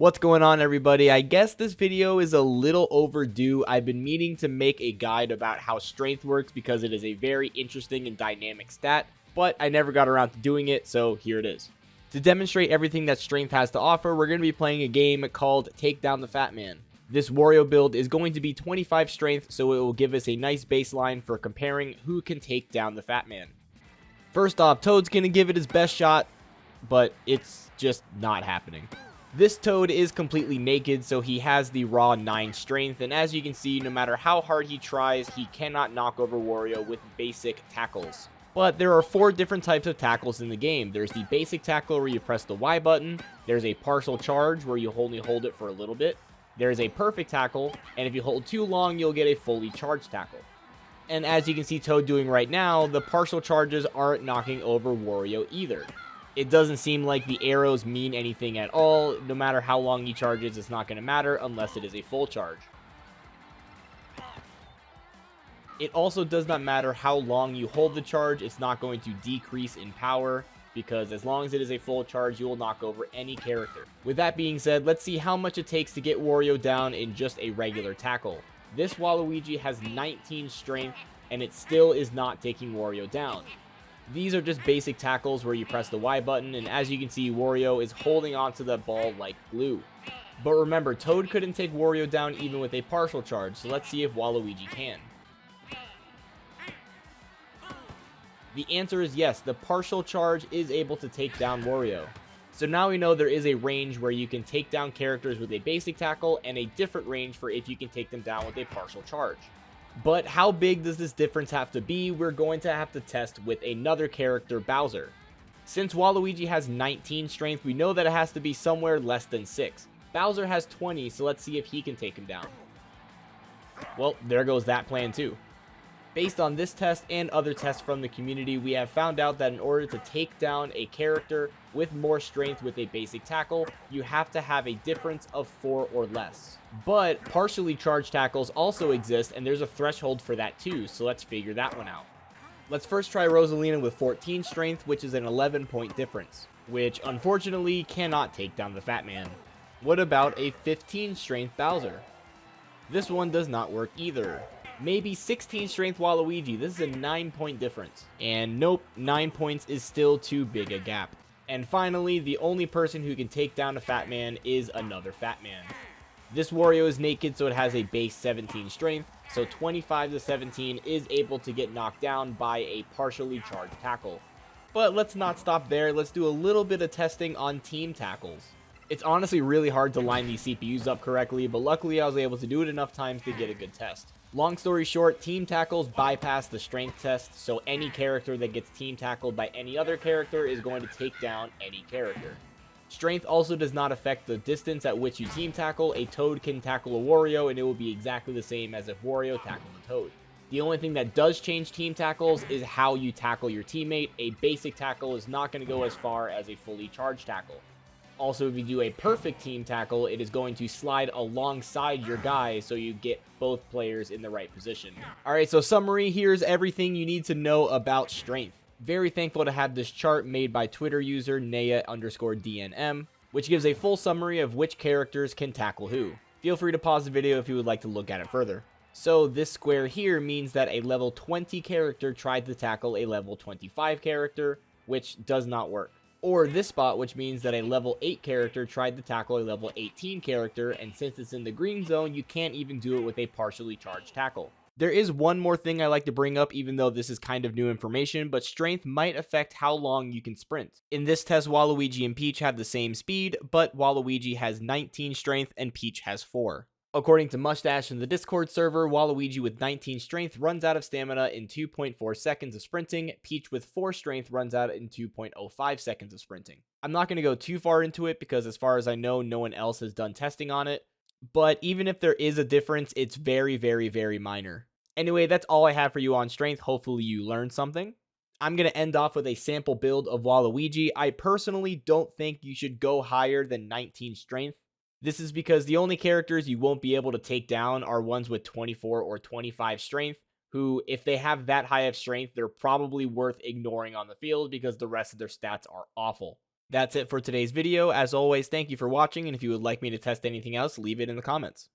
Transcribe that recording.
What's going on, everybody? I guess this video is a little overdue. I've been meaning to make a guide about how strength works because it is a very interesting and dynamic stat, but I never got around to doing it, so here it is. To demonstrate everything that strength has to offer, we're going to be playing a game called Take Down the Fat Man. This Wario build is going to be 25 strength, so it will give us a nice baseline for comparing who can take down the Fat Man. First off, Toad's going to give it his best shot, but it's just not happening. This Toad is completely naked, so he has the raw 9 strength, and as you can see, no matter how hard he tries, he cannot knock over Wario with basic tackles. But there are 4 different types of tackles in the game. There's the basic tackle where you press the Y button, there's a partial charge where you only hold it for a little bit, there's a perfect tackle, and if you hold too long, you'll get a fully charged tackle. And as you can see Toad doing right now, the partial charges aren't knocking over Wario either. It doesn't seem like the arrows mean anything at all. No matter how long he charges, it's not going to matter unless it is a full charge. It also does not matter how long you hold the charge. It's not going to decrease in power because as long as it is a full charge, you will knock over any character. With that being said, let's see how much it takes to get Wario down in just a regular tackle. This Waluigi has 19 strength and it still is not taking Wario down. These are just basic tackles where you press the Y button, and as you can see, Wario is holding onto the ball like glue. But remember, Toad couldn't take Wario down even with a partial charge, so let's see if Waluigi can. The answer is yes, the partial charge is able to take down Wario. So now we know there is a range where you can take down characters with a basic tackle, and a different range for if you can take them down with a partial charge. But how big does this difference have to be? We're going to have to test with another character, Bowser. Since Waluigi has 19 strength, we know that it has to be somewhere less than 6. Bowser has 20, so let's see if he can take him down. Well, there goes that plan too. Based on this test and other tests from the community, we have found out that in order to take down a character with more strength with a basic tackle, you have to have a difference of 4 or less. But partially charged tackles also exist, and there's a threshold for that too, so let's figure that one out. Let's first try Rosalina with 14 strength, which is an 11-point difference, which unfortunately cannot take down the Fat Man. What about a 15 strength Bowser? This one does not work either. Maybe 16 strength Waluigi, this is a 9-point difference. And nope, 9 points is still too big a gap. And finally, the only person who can take down a Fat Man is another Fat Man. This Wario is naked, so it has a base 17 strength, so 25 to 17 is able to get knocked down by a partially charged tackle. But let's not stop there, let's do a little bit of testing on team tackles. It's honestly really hard to line these CPUs up correctly, but luckily I was able to do it enough times to get a good test. Long story short, team tackles bypass the strength test, so any character that gets team tackled by any other character is going to take down any character. Strength also does not affect the distance at which you team tackle. A Toad can tackle a Wario and it will be exactly the same as if Wario tackled a Toad. The only thing that does change team tackles is how you tackle your teammate. A basic tackle is not going to go as far as a fully charged tackle. Also, if you do a perfect team tackle, it is going to slide alongside your guy so you get both players in the right position. Alright, so summary, here's everything you need to know about strength. Very thankful to have this chart made by Twitter user Naya_DNM, which gives a full summary of which characters can tackle who. Feel free to pause the video if you would like to look at it further. So this square here means that a level 20 character tried to tackle a level 25 character, which does not work. Or this spot, which means that a level 8 character tried to tackle a level 18 character, and since it's in the green zone, you can't even do it with a partially charged tackle. There is one more thing I like to bring up, even though this is kind of new information, but strength might affect how long you can sprint. In this test, Waluigi and Peach have the same speed, but Waluigi has 19 strength and Peach has 4. According to Mustache in the Discord server, Waluigi with 19 strength runs out of stamina in 2.4 seconds of sprinting. Peach with 4 strength runs out in 2.05 seconds of sprinting. I'm not going to go too far into it because as far as I know, no one else has done testing on it. But even if there is a difference, it's very, very, very minor. Anyway, that's all I have for you on strength. Hopefully you learned something. I'm going to end off with a sample build of Waluigi. I personally don't think you should go higher than 19 strength. This is because the only characters you won't be able to take down are ones with 24 or 25 strength, who, if they have that high of strength, they're probably worth ignoring on the field because the rest of their stats are awful. That's it for today's video. As always, thank you for watching, and if you would like me to test anything else, leave it in the comments.